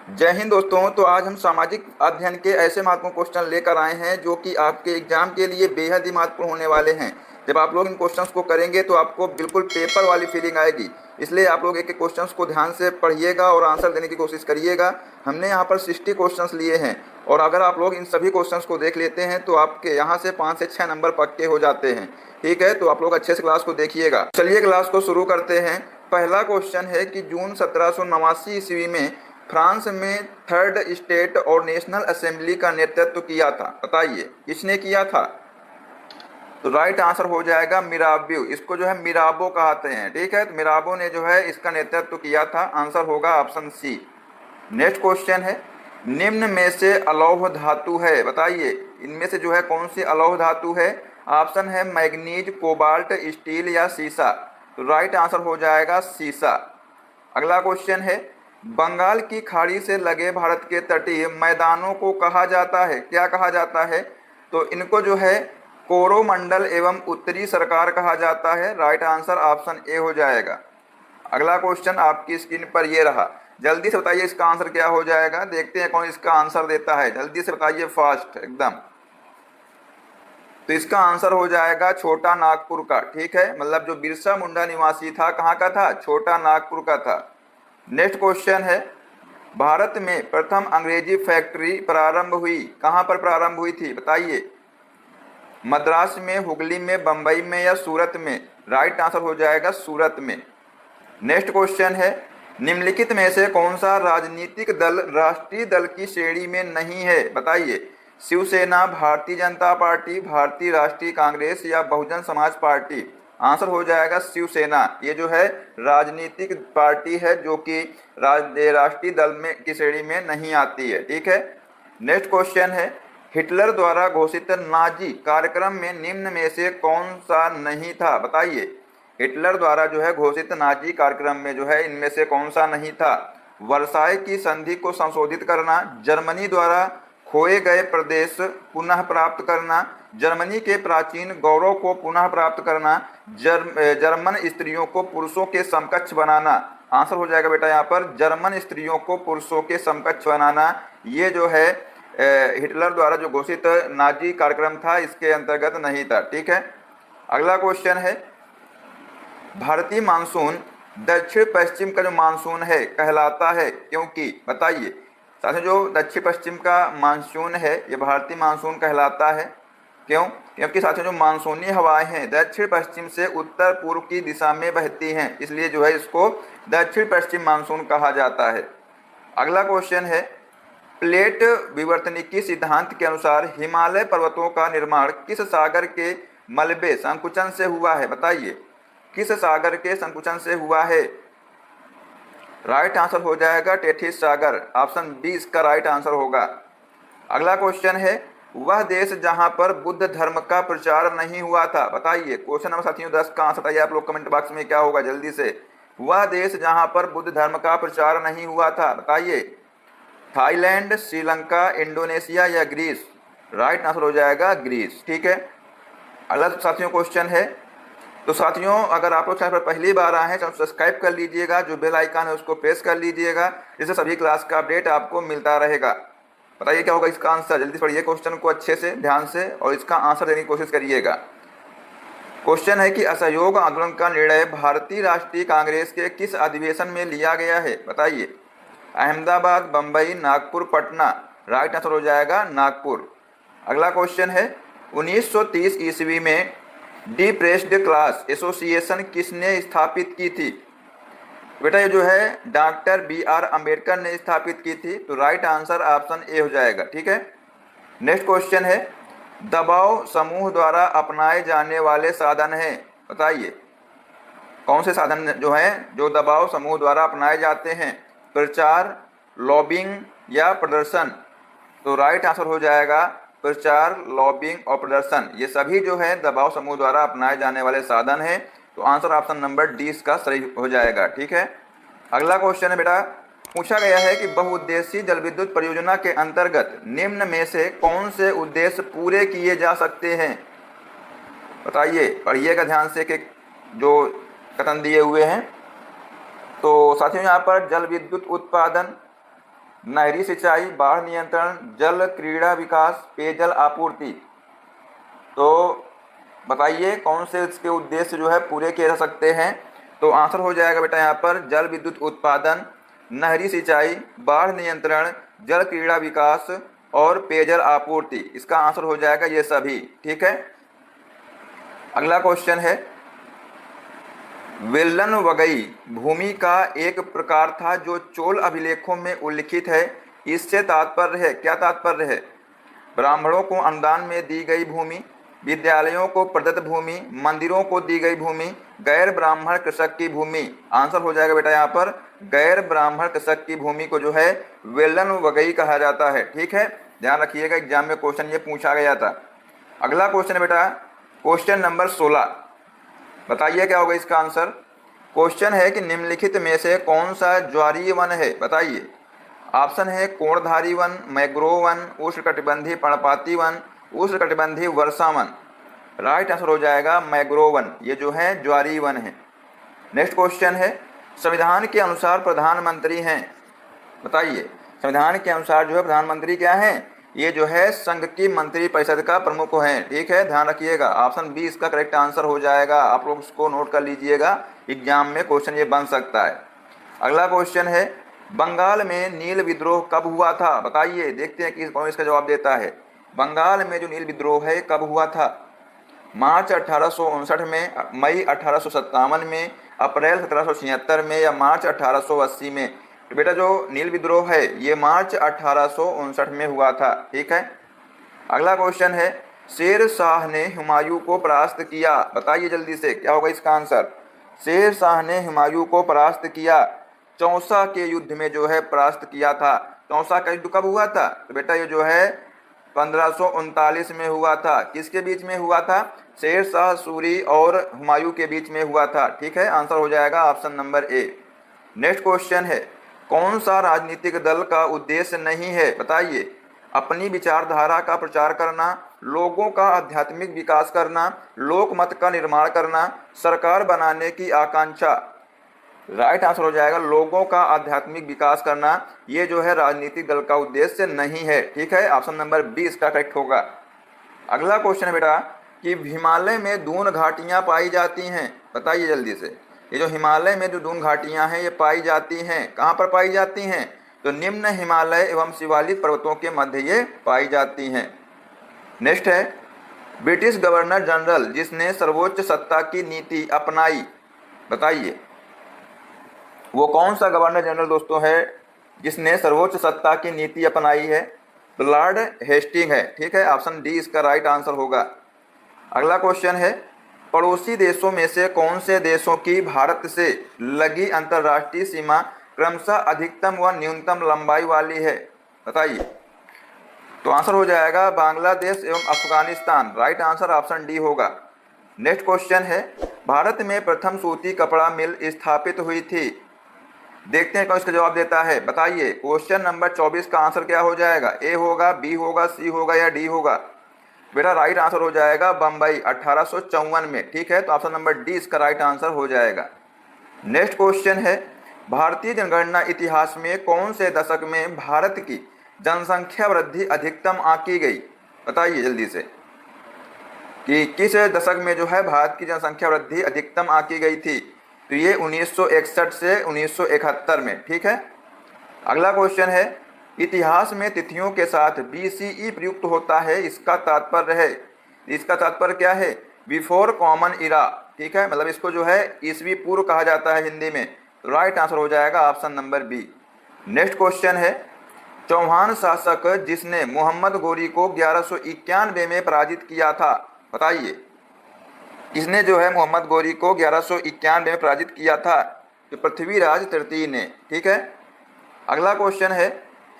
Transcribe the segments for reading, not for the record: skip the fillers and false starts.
जय हिंद दोस्तों। तो आज हम सामाजिक अध्ययन के ऐसे महत्वपूर्ण क्वेश्चन लेकर आए हैं जो कि आपके एग्जाम के लिए बेहद ही महत्वपूर्ण होने वाले हैं। जब आप लोग इन क्वेश्चंस को करेंगे तो आपको बिल्कुल पेपर वाली फीलिंग आएगी। इसलिए आप लोग एक एक क्वेश्चंस को ध्यान से पढ़िएगा और आंसर देने की कोशिश करिएगा। हमने यहाँ पर 60 क्वेश्चंस लिए हैं और अगर आप लोग इन सभी क्वेश्चंस को देख लेते हैं तो आपके यहाँ से 5 से 6 नंबर पक्के हो जाते हैं। ठीक है, तो आप लोग अच्छे से क्लास को देखिएगा। चलिए क्लास को शुरू करते हैं। पहला क्वेश्चन है कि जून 1789 ईस्वी में फ्रांस में थर्ड स्टेट और नेशनल असेंबली का नेतृत्व किया था। बताइए किसने किया था? तो राइट आंसर हो जाएगा मिराबियो। इसको जो है मिराबो कहते हैं। ठीक है, तो मिराबो ने जो है इसका नेतृत्व किया था। आंसर होगा ऑप्शन सी। नेक्स्ट क्वेश्चन है, निम्न में से अलौह धातु है। बताइए इनमें से जो है कौन सी अलौह धातु है? ऑप्शन है मैग्नीज, कोबाल्ट, स्टील या सीसा। तो राइट आंसर हो जाएगा सीसा। अगला क्वेश्चन है, बंगाल की खाड़ी से लगे भारत के तटीय मैदानों को कहा जाता है, क्या कहा जाता है? तो इनको जो है कोरोमंडल एवं उत्तरी सरकार कहा जाता है। राइट आंसर ऑप्शन ए हो जाएगा। अगला क्वेश्चन आपकी स्क्रीन पर ये रहा। जल्दी से बताइए इसका आंसर क्या हो जाएगा। देखते हैं कौन इसका आंसर देता है। जल्दी से बताइए, फास्ट एकदम। तो इसका आंसर हो जाएगा छोटा नागपुर का। ठीक है, मतलब जो बिरसा मुंडा निवासी था, कहाँ का था? छोटा नागपुर का था। नेक्स्ट क्वेश्चन है, भारत में प्रथम अंग्रेजी फैक्ट्री प्रारंभ हुई, कहाँ पर प्रारंभ हुई थी? बताइए, मद्रास में, हुगली में, बंबई में या सूरत में? राइट आंसर हो जाएगा सूरत में। नेक्स्ट क्वेश्चन है, निम्नलिखित में से कौन सा राजनीतिक दल राष्ट्रीय दल की श्रेणी में नहीं है? बताइए, शिवसेना, भारतीय जनता पार्टी, भारतीय राष्ट्रीय कांग्रेस या बहुजन समाज पार्टी? आंसर हो जाएगा शिवसेना। ये जो है राजनीतिक पार्टी है जो कि राष्ट्रीय दल में की श्रेणी में नहीं आती है। ठीक है। नेक्स्ट क्वेश्चन है, हिटलर द्वारा घोषित नाजी कार्यक्रम में निम्न में से कौन सा नहीं था? बताइए, हिटलर द्वारा जो है घोषित नाजी कार्यक्रम में जो है इनमें से कौन सा नहीं था? वर्साय की संधि को संशोधित करना, जर्मनी द्वारा खोए गए प्रदेश पुनः प्राप्त करना, जर्मनी के प्राचीन गौरव को पुनः प्राप्त करना, जर्मन स्त्रियों को पुरुषों के समकक्ष बनाना। आंसर हो जाएगा बेटा यहाँ पर जर्मन स्त्रियों को पुरुषों के समकक्ष बनाना। ये जो है हिटलर द्वारा जो घोषित नाजी कार्यक्रम था इसके अंतर्गत नहीं था। ठीक है। अगला क्वेश्चन है, भारतीय मानसून दक्षिण पश्चिम का जो मानसून है कहलाता है क्योंकि? बताइए साथियों, जो दक्षिण पश्चिम का मानसून है ये भारतीय मानसून कहलाता है। क्यों? क्योंकि साथियों जो मानसूनी हवाएं हैं दक्षिण पश्चिम से उत्तर पूर्व की दिशा में बहती हैं, इसलिए जो है इसको दक्षिण पश्चिम मानसून कहा जाता है। अगला क्वेश्चन है, प्लेट विवर्तनिकी सिद्धांत के अनुसार हिमालय पर्वतों का निर्माण किस सागर के मलबे संकुचन से हुआ है? बताइए, किस सागर के संकुचन से हुआ है? राइट आंसर हो जाएगा टेथिस सागर। ऑप्शन बी इसका राइट आंसर होगा। अगला क्वेश्चन है, वह देश जहां पर बुद्ध धर्म का प्रचार नहीं हुआ था। बताइए, क्वेश्चन नंबर साथियों 10 का आंसर बताइए आप लोग कमेंट बॉक्स में, क्या होगा जल्दी से। वह देश जहां पर बुद्ध धर्म का प्रचार नहीं हुआ था? बताइए, थाईलैंड, श्रीलंका, इंडोनेशिया या ग्रीस? राइट आंसर हो जाएगा ग्रीस। ठीक है। अगला साथियों क्वेश्चन है, तो साथियों अगर आप लोग चैनल पर पहली बार आए हैं तो सब्सक्राइब कर लीजिएगा, जो बेल आइकन है उसको प्रेस कर लीजिएगा, जिससे सभी क्लास का अपडेट आपको मिलता रहेगा। बताइए क्या होगा इसका आंसर। जल्दी पढ़िए क्वेश्चन को अच्छे से ध्यान से और इसका आंसर देने की कोशिश करिएगा। क्वेश्चन है कि असहयोग आंदोलन का निर्णय भारतीय राष्ट्रीय कांग्रेस के किस अधिवेशन में लिया गया है? बताइए, अहमदाबाद, बंबई, नागपुर, पटना? राइट आंसर हो जाएगा नागपुर। अगला क्वेश्चन है, 1930 ईस्वी में डिप्रेस्ड क्लास एसोसिएशन किसने स्थापित की थी? बेटा ये जो है डॉक्टर बी.आर. अम्बेडकर ने स्थापित की थी। तो राइट आंसर ऑप्शन ए हो जाएगा। ठीक है। नेक्स्ट क्वेश्चन है, दबाव समूह द्वारा अपनाए जाने वाले साधन हैं। बताइए, कौन से साधन जो हैं जो दबाव समूह द्वारा अपनाए जाते हैं? प्रचार, लॉबिंग या प्रदर्शन? तो राइट आंसर हो जाएगा प्रचार, लॉबिंग और प्रदर्शन। ये सभी जो है दबाव समूह द्वारा अपनाए जाने वाले साधन हैं। तो आंसर ऑप्शन नंबर डी इसका सही हो जाएगा। ठीक है। अगला क्वेश्चन है बेटा, पूछा गया है कि बहुउद्देशीय जल विद्युत परियोजना के अंतर्गत निम्न में से कौन से उद्देश्य पूरे किए जा सकते हैं? बताइए, पढ़िएगा ध्यान से कि जो कथन दिए हुए हैं। तो साथियों यहाँ पर जल विद्युत उत्पादन, नहरी सिंचाई, बाढ़ नियंत्रण, जल क्रीड़ा विकास, पेयजल आपूर्ति। तो बताइए कौन से इसके उद्देश्य जो है पूरे किए जा सकते हैं। तो आंसर हो जाएगा बेटा यहाँ पर जल विद्युत उत्पादन, नहरी सिंचाई, बाढ़ नियंत्रण, जल क्रीड़ा विकास और पेयजल आपूर्ति। इसका आंसर हो जाएगा ये सभी। ठीक है, अगला क्वेश्चन है, वेल्लन वगई भूमि का एक प्रकार था जो चोल अभिलेखों में उल्लिखित है। इससे तात्पर्य है, क्या तात्पर्य है? ब्राह्मणों को अनुदान में दी गई भूमि, विद्यालयों को प्रदत्त भूमि, मंदिरों को दी गई भूमि, गैर ब्राह्मण कृषक की भूमि। आंसर हो जाएगा बेटा यहाँ पर गैर ब्राह्मण कृषक की भूमि को जो है वेल्लन वगई कहा जाता है। ठीक है, ध्यान रखिएगा, एग्जाम में क्वेश्चन ये पूछा गया था। अगला क्वेश्चन है बेटा क्वेश्चन नंबर 16। बताइए क्या होगा इसका आंसर। क्वेश्चन है कि निम्नलिखित में से कौन सा ज्वारीय वन है? बताइए। ऑप्शन है कोणधारी वन, मैंग्रोव वन, उष्णकटिबंधीय पर्णपाती वन, उष्णकटिबंधीय वर्षा वन। राइट आंसर हो जाएगा मैंग्रोव वन, ये जो है ज्वारीय वन है। नेक्स्ट क्वेश्चन है, संविधान के अनुसार प्रधानमंत्री हैं। बताइए, संविधान के अनुसार जो है प्रधानमंत्री क्या है? ये जो है संघ की मंत्रिपरिषद का प्रमुख है। ठीक है, ध्यान रखिएगा, ऑप्शन बी इसका करेक्ट आंसर हो जाएगा। आप लोग इसको नोट कर लीजिएगा, एग्जाम में क्वेश्चन ये बन सकता है। अगला क्वेश्चन है, बंगाल में नील विद्रोह कब हुआ था? बताइए, देखते हैं कि कौन इसका जवाब देता है। बंगाल में जो नील विद्रोह है कब हुआ था? मार्च 1859 में, मई 1857 में, अप्रैल 1776 में या मार्च 1880 में? तो बेटा जो नील विद्रोह है ये मार्च 1859 में हुआ था। ठीक है, अगला क्वेश्चन है, शेर शाह ने हुमायूं को परास्त किया। बताइए जल्दी से क्या होगा इसका आंसर। शेर शाह ने हुमायूं को परास्त किया, चौसा के युद्ध में जो है परास्त किया था। चौसा का युद्ध कब हुआ था? तो बेटा ये जो है 1539 में हुआ था। किसके बीच में हुआ था? शेर शाह सूरी और हुमायूं के बीच में हुआ था। ठीक है, आंसर हो जाएगा option number A. Next question है, कौन सा राजनीतिक दल का उद्देश्य नहीं है? बताइए। अपनी विचारधारा का प्रचार करना, लोगों का आध्यात्मिक विकास करना, लोकमत का निर्माण करना, सरकार बनाने की आकांक्षा। राइट आंसर हो जाएगा लोगों का आध्यात्मिक विकास करना, ये जो है राजनीतिक दल का उद्देश्य नहीं है। ठीक है, ऑप्शन नंबर बी इसका करेक्ट होगा। अगला क्वेश्चन है बेटा कि हिमालय में दून घाटियां पाई जाती हैं। बताइए जल्दी से, ये जो हिमालय में जो दून घाटियां हैं ये पाई जाती हैं, कहाँ पर पाई जाती हैं? तो निम्न हिमालय एवं शिवालिक पर्वतों के मध्य ये पाई जाती हैं। नेक्स्ट है, ब्रिटिश गवर्नर जनरल जिसने सर्वोच्च सत्ता की नीति अपनाई। बताइए, वो कौन सा गवर्नर जनरल दोस्तों है जिसने सर्वोच्च सत्ता की नीति अपनाई है? तो लॉर्ड हेस्टिंग है। ठीक है, ऑप्शन डी इसका राइट आंसर होगा। अगला क्वेश्चन है, पड़ोसी देशों में से कौन से देशों की भारत से लगी अंतर्राष्ट्रीय सीमा क्रमशः अधिकतम व न्यूनतम लंबाई वाली है? बताइए। तो आंसर हो जाएगा बांग्लादेश एवं Afghanistan. Right answer option D होगा। नेक्स्ट क्वेश्चन है, भारत में प्रथम सूती कपड़ा मिल स्थापित हुई थी। देखते हैं कौन इसका जवाब देता है। बताइए, क्वेश्चन नंबर 24 का आंसर क्या हो जाएगा? ए होगा, बी होगा, सी होगा या डी होगा? बेटा राइट आंसर हो जाएगा बम्बई 1854 में। ठीक है, तो ऑप्शन नंबर डी इसका राइट आंसर हो जाएगा। नेक्स्ट क्वेश्चन है, भारतीय जनगणना इतिहास में कौन से दशक में भारत की जनसंख्या वृद्धि अधिकतम आंकी गई? बताइए जल्दी से कि किस दशक में जो है भारत की जनसंख्या वृद्धि अधिकतम आंकी गई थी? तो ये 1961 से 1971 में। ठीक है, अगला क्वेश्चन है, इतिहास में तिथियों के साथ BCE प्रयुक्त होता है, इसका तात्पर्य है, इसका तात्पर्य क्या है? बिफोर कॉमन इरा। ठीक है, मतलब इसको जो है ईसवी पूर्व कहा जाता है हिंदी में। तो राइट आंसर हो जाएगा option number B. Next question है, चौहान शासक जिसने मोहम्मद गोरी को 1191 में पराजित किया था। बताइए, किसने जो है मोहम्मद गोरी को 1191 में पराजित किया था? तो पृथ्वीराज तृतीय ने। ठीक है, अगला क्वेश्चन है,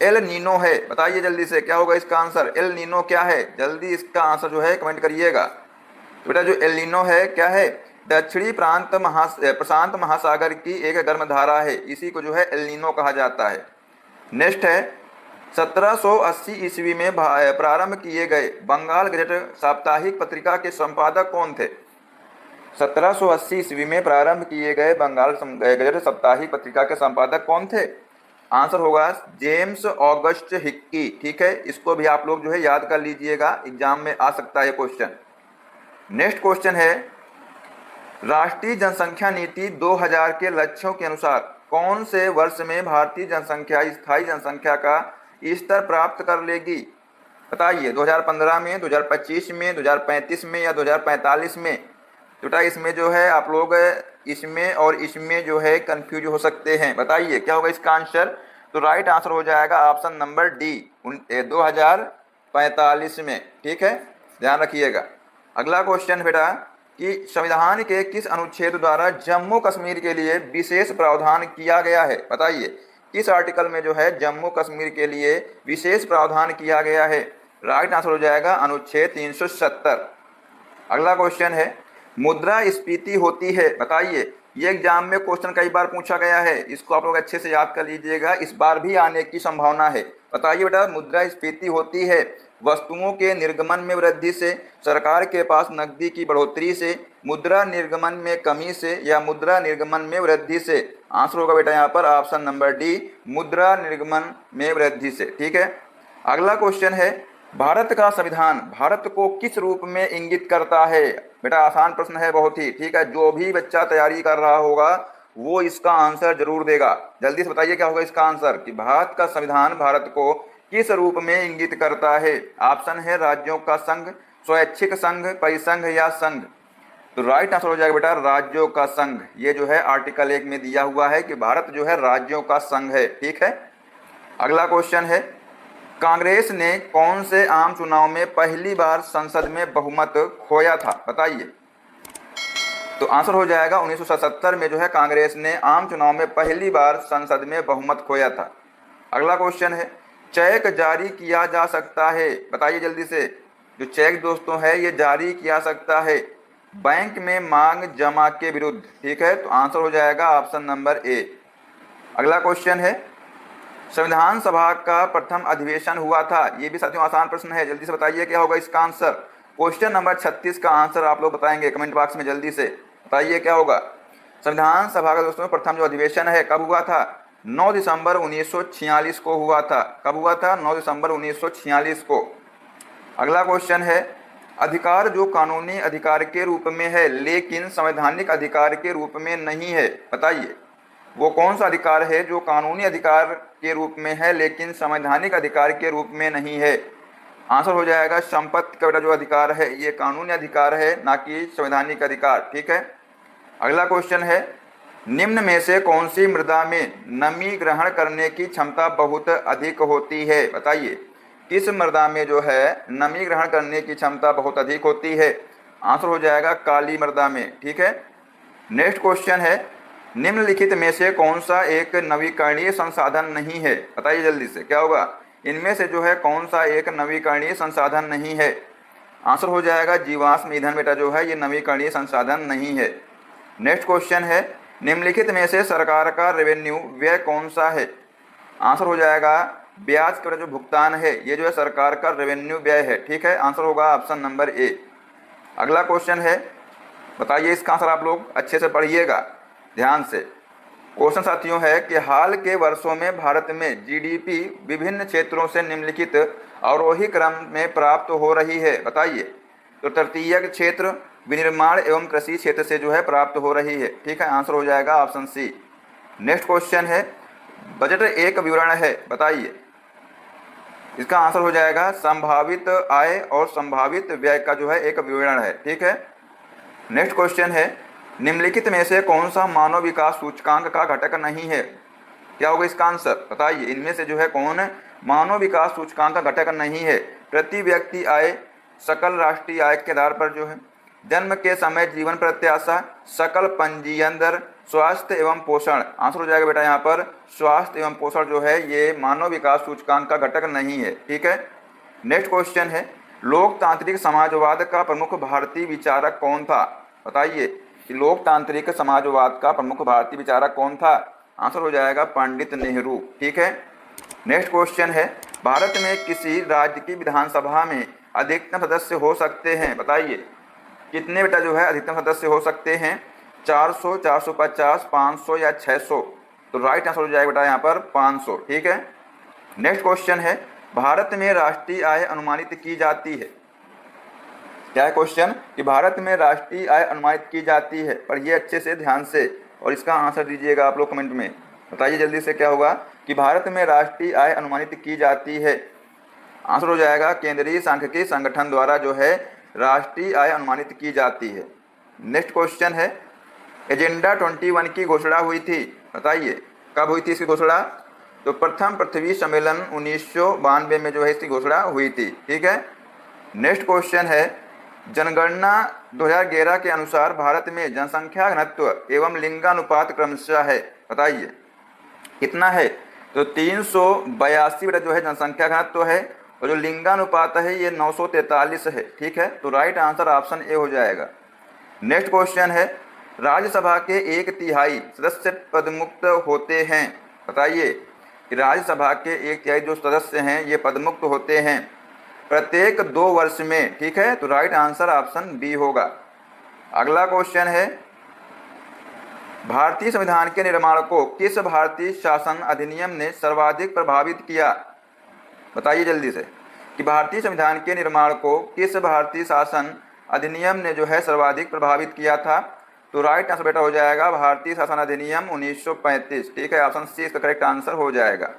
एल नीनो है। बताइए जल्दी से क्या होगा इसका आंसर। एल नीनो क्या है? जल्दी इसका आंसर जो है कमेंट करिएगा। तो बेटा जो एल नीनो है क्या है? दक्षिणी प्रशांत महासागर की एक गर्म धारा है, इसी को जो है एल नीनो कहा जाता है। नेक्स्ट है, 1780 ईस्वी में प्रारंभ किए गए बंगाल गजट साप्ताहिक पत्रिका के संपादक कौन थे? 1780 ईस्वी में प्रारंभ किए गए बंगाल गजट साप्ताहिक पत्रिका के संपादक कौन थे? आंसर होगा जेम्स ऑगस्ट हिक्की। ठीक है, इसको भी आप लोग जो है याद कर लीजिएगा, एग्जाम में आ सकता है क्वेश्चन। नेक्स्ट क्वेश्चन है, राष्ट्रीय जनसंख्या नीति 2000 के लक्ष्यों के अनुसार कौन से वर्ष में भारतीय जनसंख्या स्थायी जनसंख्या का स्तर प्राप्त कर लेगी? बताइए, 2015 में, 2025 में, 2035 में या 2045 में? बेटा इसमें जो है आप लोग इसमें और इसमें जो है कंफ्यूज हो सकते हैं। बताइए क्या होगा इसका आंसर? तो राइट आंसर हो जाएगा ऑप्शन नंबर डी, 2045 में। ठीक है, ध्यान रखिएगा। अगला क्वेश्चन बेटा कि संविधान के किस अनुच्छेद द्वारा जम्मू कश्मीर के लिए विशेष प्रावधान किया गया है? बताइए किस आर्टिकल में जो है जम्मू कश्मीर के लिए विशेष प्रावधान किया गया है? राइट आंसर हो जाएगा अनुच्छेद 370। अगला क्वेश्चन है, मुद्रास्फीति होती है? बताइए, ये एग्जाम में क्वेश्चन कई बार पूछा गया है, इसको आप लोग अच्छे से याद कर लीजिएगा, इस बार भी आने की संभावना है। बताइए बेटा, मुद्रास्फीति होती है वस्तुओं के निर्गमन में वृद्धि से, सरकार के पास नकदी की बढ़ोतरी से, मुद्रा निर्गमन में कमी से या मुद्रा निर्गमन में वृद्धि से? आंसर होगा बेटा यहाँ पर ऑप्शन नंबर डी, मुद्रा निर्गमन में वृद्धि से। ठीक है, अगला क्वेश्चन है, भारत का संविधान भारत को किस रूप में इंगित करता है? बेटा आसान प्रश्न है बहुत ही। ठीक है, जो भी बच्चा तैयारी कर रहा होगा वो इसका आंसर जरूर देगा। जल्दी से बताइए क्या होगा इसका आंसर कि भारत का संविधान भारत को किस रूप में इंगित करता है? ऑप्शन है राज्यों का संघ, स्वैच्छिक संघ, परिसंघ या संघ। तो राइट आंसर हो जाएगा बेटा राज्यों का संघ। ये जो है आर्टिकल 1 में दिया हुआ है कि भारत जो है राज्यों का संघ है। ठीक है, अगला क्वेश्चन है, कांग्रेस ने कौन से आम चुनाव में पहली बार संसद में बहुमत खोया था? बताइए। तो आंसर हो जाएगा 1977 में जो है कांग्रेस ने आम चुनाव में पहली बार संसद में बहुमत खोया था। अगला क्वेश्चन है, चेक जारी किया जा सकता है? बताइए जल्दी से। जो चेक दोस्तों है ये जारी किया सकता है बैंक में मांग जमा के विरुद्ध। ठीक है, तो आंसर हो जाएगा ऑप्शन नंबर ए। अगला क्वेश्चन है, संविधान सभा का प्रथम अधिवेशन हुआ था? ये भी साथियों आसान प्रश्न है, जल्दी से बताइए क्या होगा इसका आंसर। क्वेश्चन नंबर 36 का आंसर आप लोग बताएंगे कमेंट बॉक्स में, जल्दी से बताइए क्या होगा। संविधान सभा का दोस्तों प्रथम जो अधिवेशन है कब हुआ था? 9 दिसंबर 1946 को हुआ था। कब हुआ था? 9 दिसंबर 1946 को। अगला क्वेश्चन है, अधिकार जो कानूनी अधिकार के रूप में है लेकिन संवैधानिक अधिकार के रूप में नहीं है? बताइए वो कौन सा अधिकार है जो कानूनी अधिकार के रूप में है लेकिन संवैधानिक अधिकार के रूप में नहीं है? आंसर हो जाएगा संपत्ति का जो अधिकार है ये कानूनी अधिकार है, ना कि संवैधानिक अधिकार। ठीक है, अगला क्वेश्चन है, निम्न में से कौन सी मृदा में नमी ग्रहण करने की क्षमता बहुत अधिक होती है? बताइए किस मृदा में जो है नमी ग्रहण करने की क्षमता बहुत अधिक होती है? आंसर हो जाएगा काली मृदा में। ठीक है, नेक्स्ट क्वेश्चन है, निम्नलिखित में से कौन सा एक नवीकरणीय संसाधन नहीं है? बताइए जल्दी से क्या होगा। इनमें से जो है कौन सा एक नवीकरणीय संसाधन नहीं है? आंसर हो जाएगा जीवाश्म ईंधन बेटा जो है ये नवीकरणीय संसाधन नहीं है। नेक्स्ट क्वेश्चन है, निम्नलिखित में से सरकार का रेवेन्यू व्यय कौन सा है? आंसर हो जाएगा ब्याज का जो भुगतान है ये जो है सरकार का रेवेन्यू व्यय है। ठीक है, आंसर होगा ऑप्शन नंबर ए। अगला क्वेश्चन है, बताइए इसका आंसर आप लोग अच्छे से पढ़िएगा ध्यान से। क्वेश्चन साथियों है कि हाल के वर्षों में भारत में जीडीपी विभिन्न क्षेत्रों से निम्नलिखित अवरोही क्रम में प्राप्त हो रही है? बताइए। तो तृतीय क्षेत्र, विनिर्माण एवं कृषि क्षेत्र से जो है प्राप्त हो रही है। ठीक है, आंसर हो जाएगा ऑप्शन सी। नेक्स्ट क्वेश्चन है, बजट एक विवरण है? बताइए। इसका आंसर हो जाएगा संभावित आय और संभावित व्यय का जो है एक विवरण है। ठीक है, नेक्स्ट क्वेश्चन है, निम्नलिखित में से कौन सा मानव विकास सूचकांक का घटक नहीं है? क्या होगा इसका आंसर? बताइए इनमें से जो है कौन मानव विकास सूचकांक का घटक नहीं है? प्रति व्यक्ति आय, सकल राष्ट्रीय आय के आधार पर जो है, जन्म के समय जीवन प्रत्याशा, सकल पंजीयन दर, स्वास्थ्य एवं पोषण। आंसर हो जाएगा बेटा यहाँ पर स्वास्थ्य एवं पोषण जो है ये मानव विकास सूचकांक का घटक नहीं है। ठीक है, नेक्स्ट क्वेश्चन है, लोकतांत्रिक समाजवाद का प्रमुख भारतीय विचारक कौन था? बताइए कि लोकतांत्रिक समाजवाद का प्रमुख भारतीय विचारक कौन था? आंसर हो जाएगा पंडित नेहरू। ठीक है, नेक्स्ट क्वेश्चन है, भारत में किसी राज्य की विधानसभा में अधिकतम सदस्य हो सकते हैं? बताइए कितने बेटा जो है अधिकतम सदस्य हो सकते हैं? 400, 450, 500 या 600? तो राइट आंसर हो जाएगा बेटा यहाँ पर 500। ठीक है, नेक्स्ट क्वेश्चन है, भारत में राष्ट्रीय आय अनुमानित की जाती है। क्या है क्वेश्चन कि भारत में राष्ट्रीय आय अनुमानित की जाती है, पर ये अच्छे से ध्यान से और इसका आंसर दीजिएगा आप लोग कमेंट में, बताइए जल्दी से क्या होगा कि भारत में राष्ट्रीय आय अनुमानित की जाती है। आंसर हो जाएगा केंद्रीय सांख्यिकी संगठन द्वारा जो है राष्ट्रीय आय अनुमानित की जाती है। नेक्स्ट क्वेश्चन है, एजेंडा 21 की घोषणा हुई थी, बताइए कब हुई थी इसकी घोषणा। तो प्रथम पृथ्वी सम्मेलन 1992 में जो है इसकी घोषणा हुई थी। ठीक है, नेक्स्ट क्वेश्चन है, जनगणना 2011 के अनुसार भारत में जनसंख्या घनत्व एवं लिंगानुपात क्रमशः है, बताइए कितना है। तो 382 बेटा जो है जनसंख्या घनत्व है और जो लिंगानुपात है ये 943 है। ठीक है, तो राइट आंसर ऑप्शन ए हो जाएगा। नेक्स्ट क्वेश्चन है, राज्यसभा के 1/3 सदस्य पदमुक्त होते हैं, बताइए कि राज्यसभा के 1/3 जो सदस्य हैं ये पदमुक्त होते हैं प्रत्येक 2 वर्ष में। ठीक है, तो राइट आंसर ऑप्शन बी होगा। अगला क्वेश्चन है, भारतीय संविधान के निर्माण को किस भारतीय शासन अधिनियम ने सर्वाधिक प्रभावित किया, बताइए जल्दी से कि भारतीय संविधान के निर्माण को किस भारतीय शासन अधिनियम ने जो है सर्वाधिक प्रभावित किया था। तो राइट आंसर बेटा हो जाएगा भारतीय शासन अधिनियम 1935। ठीक है, ऑप्शन सी इसका करेक्ट आंसर हो जाएगा।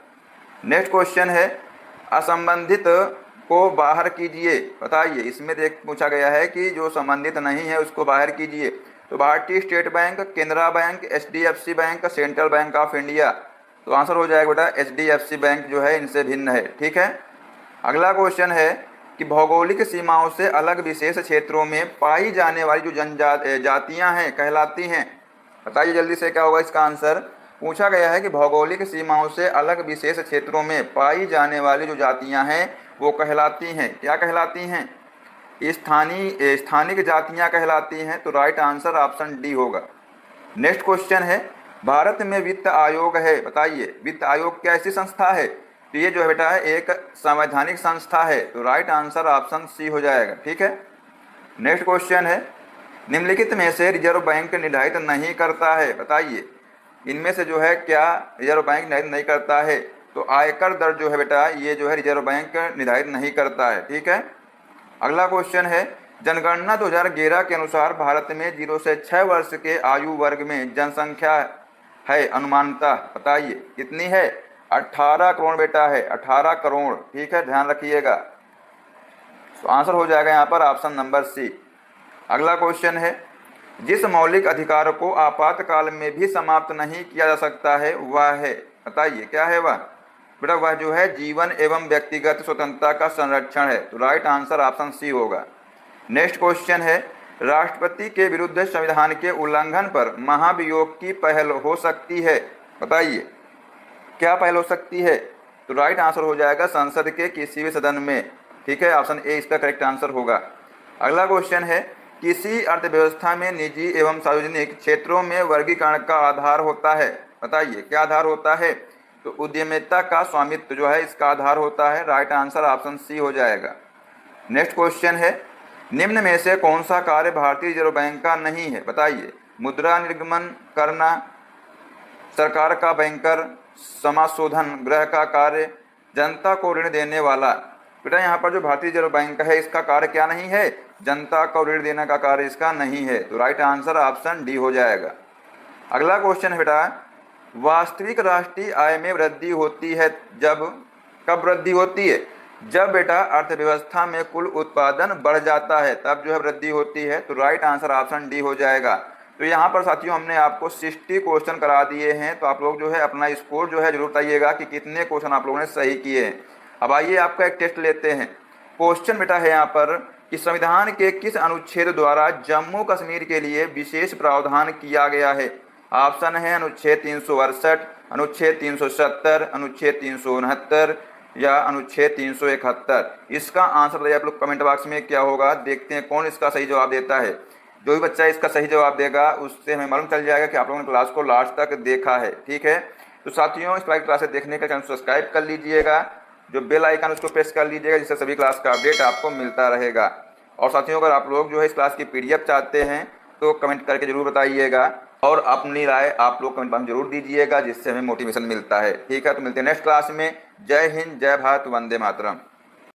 नेक्स्ट क्वेश्चन है, असंबंधित को बाहर कीजिए, बताइए इसमें देख पूछा गया है कि जो संबंधित नहीं है उसको बाहर कीजिए। तो भारतीय state bank, Canara bank, HDFC bank, central bank of India. तो आंसर हो जाएगा बेटा HDFC बैंक जो है इनसे भिन्न है। ठीक है, अगला क्वेश्चन है कि भौगोलिक सीमाओं से अलग विशेष क्षेत्रों में पाई जाने वाली जो जातियां हैं कहलाती हैं, बताइए जल्दी से क्या होगा इसका आंसर। पूछा गया है कि भौगोलिक सीमाओं से अलग विशेष क्षेत्रों में पाई जाने वाली जो जातियां हैं वो कहलाती हैं, क्या कहलाती हैं, स्थानिक जातियां कहलाती हैं। तो राइट आंसर ऑप्शन डी होगा। नेक्स्ट क्वेश्चन है, भारत में वित्त आयोग है, बताइए वित्त आयोग क्या ऐसी संस्था है। तो ये जो है बेटा है एक संवैधानिक संस्था है। तो राइट आंसर ऑप्शन सी हो जाएगा। ठीक है, नेक्स्ट क्वेश्चन है, निम्नलिखित में से रिजर्व बैंक निर्धारित नहीं करता है, बताइए इनमें से जो है क्या रिजर्व बैंक निर्धारित नहीं करता है। तो आयकर दर जो है बेटा ये जो है रिजर्व बैंक निर्धारित नहीं करता है। ठीक है, अगला क्वेश्चन है, जनगणना 2011 के अनुसार भारत में 0 से 6 वर्ष के आयु वर्ग में जनसंख्या है अनुमानतः, बताइए कितनी है। 18 करोड़ बेटा है, 18 करोड़। ठीक है, ध्यान रखिएगा। तो आंसर हो जाएगा यहाँ पर ऑप्शन नंबर सी। अगला क्वेश्चन है, जिस मौलिक अधिकार को आपातकाल में भी समाप्त नहीं किया जा सकता है वह है, बताइए क्या है वह। बेटा वह जो है जीवन एवं व्यक्तिगत स्वतंत्रता का संरक्षण है। तो राइट आंसर ऑप्शन सी होगा। नेक्स्ट क्वेश्चन है, राष्ट्रपति के विरुद्ध संविधान के उल्लंघन पर महाभियोग की पहल हो सकती है, बताइए क्या पहल हो सकती है। तो राइट आंसर हो जाएगा संसद के किसी भी सदन में। ठीक है, ऑप्शन ए इसका करेक्ट आंसर होगा। अगला क्वेश्चन है, किसी अर्थव्यवस्था में निजी एवं सार्वजनिक क्षेत्रों में वर्गीकरण का आधार होता है, बताइए क्या आधार होता है। तो उद्यमिता का स्वामित्व जो है इसका आधार होता है। राइट आंसर ऑप्शन सी हो जाएगा। नेक्स्ट क्वेश्चन है, निम्न में से कौन सा कार्य भारतीय रिजर्व बैंक का नहीं है, बताइए मुद्रा निर्गमन करना, सरकार का बैंकर, समाशोधन गृह का कार्य, जनता को ऋण देने वाला। बेटा यहाँ पर जो भारतीय रिजर्व बैंक है इसका कार्य क्या नहीं है, जनता को ऋण देने का कार्य इसका नहीं है। तो राइट आंसर ऑप्शन डी हो जाएगा। अगला क्वेश्चन है बेटा, वास्तविक राष्ट्रीय आय में वृद्धि होती है जब, कब वृद्धि होती है, जब बेटा अर्थव्यवस्था में कुल उत्पादन बढ़ जाता है तब जो है वृद्धि होती है। तो राइट आंसर ऑप्शन डी हो जाएगा। तो यहाँ पर साथियों हमने आपको 60 क्वेश्चन करा दिए हैं। तो आप लोग जो है अपना स्कोर जो है जरूर बताइएगा कि कितने क्वेश्चन आप लोगों ने सही किए हैं। अब आइए आपका एक टेस्ट लेते हैं। क्वेश्चन बेटा है यहाँ पर कि संविधान के किस अनुच्छेद द्वारा जम्मू कश्मीर के लिए विशेष प्रावधान किया गया है। ऑप्शन है अनुच्छेद 368, अनुच्छेद 370, अनुच्छेद 369 या अनुच्छेद 371। इसका आंसर बताइए आप लोग कमेंट बॉक्स में क्या होगा। देखते हैं कौन इसका सही जवाब देता है। जो भी बच्चा इसका सही जवाब देगा उससे हमें मालूम चल जाएगा कि आप लोगों ने क्लास को लास्ट तक देखा है। ठीक है, तो साथियों इस प्रकार की क्लासेस देखने का चैनल सब्सक्राइब कर लीजिएगा, जो बेल आइकन उसको प्रेस कर लीजिएगा, जिससे सभी क्लास का अपडेट आपको मिलता रहेगा। और साथियों अगर आप लोग जो है इस क्लास की PDF चाहते हैं तो कमेंट करके जरूर बताइएगा। और अपनी राय आप लोग कमेंट बॉक्स में जरूर दीजिएगा, जिससे हमें मोटिवेशन मिलता है। ठीक है, तो मिलते हैं नेक्स्ट क्लास में। जय हिंद, जय भारत, वंदे मातरम।